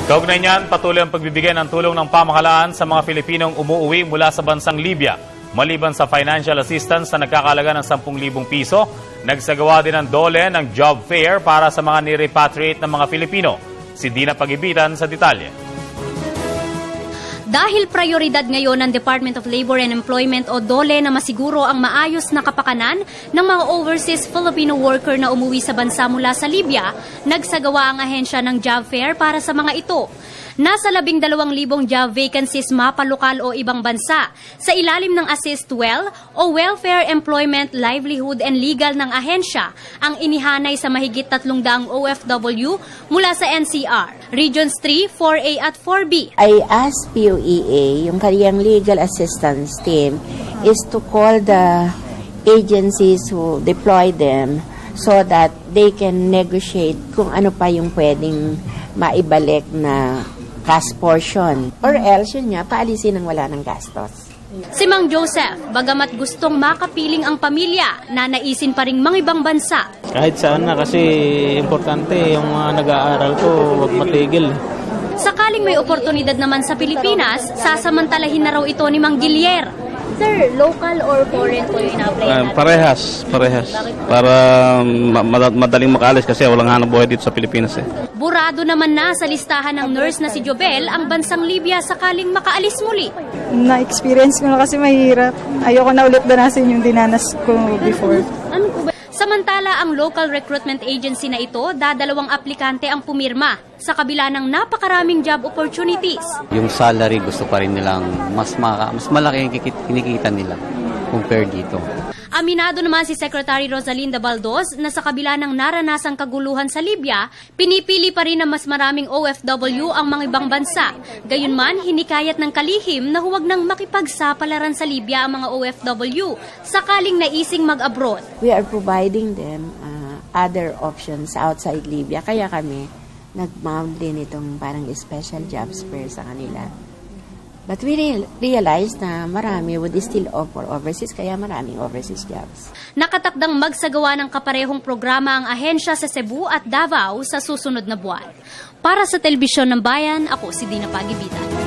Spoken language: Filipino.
Kaugnay niyan, patuloy ang pagbibigay ng tulong ng pamahalaan sa mga Pilipinong umuuwi mula sa bansang Libya. Maliban sa financial assistance na nagkakalaga ng 10,000 piso, nagsagawa din ng DOLE ng job fair para sa mga nirepatriate ng mga Pilipino. Si Dina Pagibitan sa detalye. Dahil prioridad ngayon ng Department of Labor and Employment o DOLE na masiguro ang maayos na kapakanan ng mga overseas Filipino worker na umuwi sa bansa mula sa Libya, nagsagawa ang ahensya ng job fair para sa mga ito. Nasa 12,000 job vacancies mapalokal o ibang bansa sa ilalim ng Assist Well o Welfare, Employment, Livelihood and Legal ng ahensya ang inihanay sa mahigit 300 OFW mula sa NCR, Regions 3, 4A at 4B. I asked POEA, yung kariyang legal assistance team, is to call the agencies who deploy them so that they can negotiate kung ano pa yung pwedeng maibalik na cash portion. Or else, yun nga, paalisin ng wala ng gastos. Si Mang Joseph, bagamat gustong makapiling ang pamilya, nanaisin pa ring mga ibang bansa. Kahit saan na kasi importante yung mga nag-aaral ko, wag matigil. Sakaling may oportunidad naman sa Pilipinas, sasamantalahin na raw ito ni Mang Gilier. Sir, local or foreign po yung ina-apply natin? Parehas. Para madaling makaalis kasi walang hanap buhay dito sa Pilipinas eh. Burado naman na sa listahan ng nurse na si Jobel ang bansang Libya sakaling makaalis muli. Na-experience ko na kasi mahirap. Ayoko na ulit danasin yung dinanas ko before. Samantala, ang local recruitment agency na ito, dadalawang aplikante ang pumirma sa kabila ng napakaraming job opportunities. Yung salary gusto pa rin nilang mas malaki yung kinikita nila compare dito. Aminado naman si Secretary Rosalinda Baldos na sa kabila ng naranasang kaguluhan sa Libya, pinipili pa rin ng mas maraming OFW ang mga ibang bansa. Gayunman, hinikayat ng kalihim na huwag nang makipagsapalaran sa Libya ang mga OFW sakaling naising mag-abroad. We are providing them other options outside Libya. Kaya kami nag-mount din itong parang special jobs fair sa kanila. But we realized na marami would still offer overseas, kaya maraming overseas jobs. Nakatakdang magsagawa ng kaparehong programa ang ahensya sa Cebu at Davao sa susunod na buwan. Para sa Telebisyon ng Bayan, ako si Dina Pagibitan.